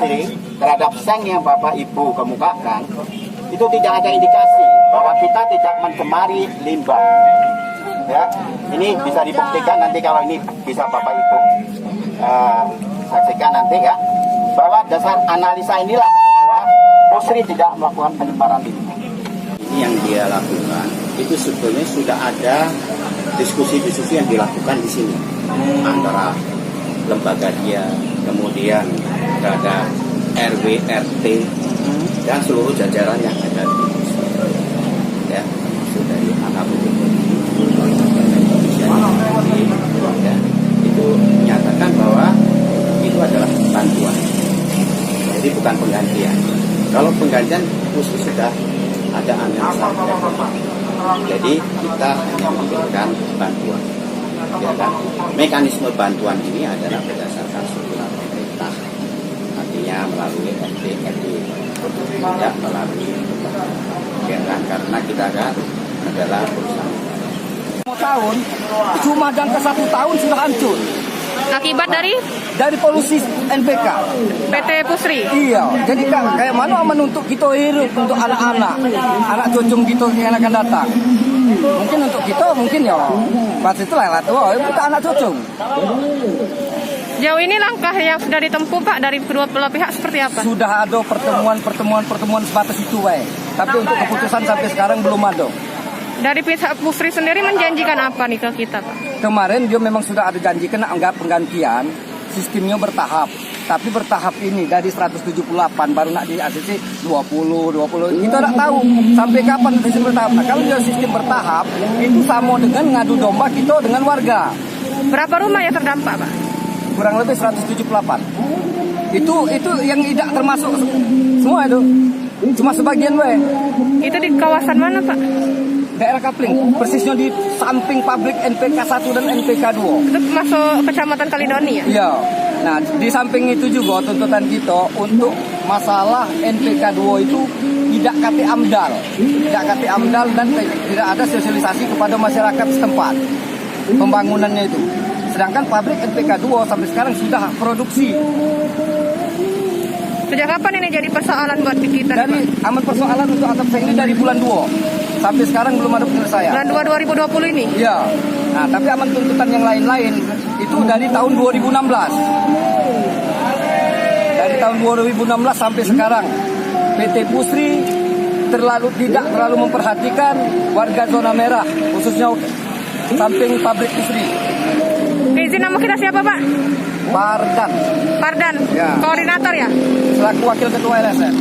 Pusri terhadap sang yang Bapak Ibu kemukakan itu tidak ada indikasi bahwa kita tidak mencemari limbah. Ya, ini bisa dibuktikan nanti kalau ini bisa Bapak Ibu saksikan nanti ya, bahwa dasar analisa inilah bahwa Pusri tidak melakukan penyebaran limbah. Ini yang dia lakukan itu sebetulnya sudah ada diskusi-diskusi yang dilakukan di sini antara lembaga dia, kemudian ada RW, RT dan seluruh jajaran yang ada di sini. Ya, sudah dari anak ya, itu menyatakan bahwa itu adalah bantuan, jadi bukan penggantian. Kalau penggantian khusus sudah ada analisa, jadi kita hanya memberikan bantuan. Ya kan? Mekanisme bantuan ini adalah berdasarkan surat pemerintah, artinya melalui RT, tidak melalui ya kan? Karena kita kan adalah perusahaan. Tahun cuma jangka 1 tahun sudah hancur. Akibat dari polusi NPK PT Pusri. Iya, jadi kayak mana menuntut kita hidup untuk anak-anak, anak cucu kita yang akan datang. Mungkin untuk kita mungkin ya pas itu lah kita anak cucu. Jauh ini langkah yang sudah ditempuh Pak dari kedua belah pihak seperti apa? Sudah ada pertemuan sebatas itu tapi untuk keputusan sampai sekarang belum ada. Dari pihak Pusri sendiri menjanjikan apa nih ke kita Pak? Kemarin dia memang sudah ada janji kena anggap penggantian, sistemnya bertahap. Tapi bertahap ini dari 178 baru nak di ACC 20. Kita tidak tahu sampai kapan sistem bertahap. Nah, kalau dia sistem bertahap itu sama dengan ngadu domba kita dengan warga. Berapa rumah yang terdampak Pak? Kurang lebih 178. Itu yang tidak termasuk semua itu. Cuma sebagian Itu di kawasan mana Pak? Daerah Kapling, persisnya di samping pabrik NPK 1 dan NPK 2. Itu masuk Kecamatan Kalidoni ya? Iya. Nah, di samping itu juga tuntutan kita untuk masalah NPK 2 itu tidak KT AMDAL. Tidak KT AMDAL dan tidak ada sosialisasi kepada masyarakat setempat pembangunannya itu. Sedangkan pabrik NPK 2 sampai sekarang sudah produksi. Sejak kapan ini jadi persoalan buat kita? Dari aman persoalan untuk atap seng ini dari bulan 2 sampai sekarang belum ada penyelesaian. Bulan 2 2020 ini? Iya. Nah, tapi aman tuntutan yang lain-lain itu dari tahun 2016. Dari tahun 2016 sampai sekarang PT Pusri tidak terlalu memperhatikan warga zona merah, khususnya samping pabrik Pusri. Izin nama kita siapa Pak? Pardan. Ya. Koordinator ya? Selaku Wakil Ketua LSM.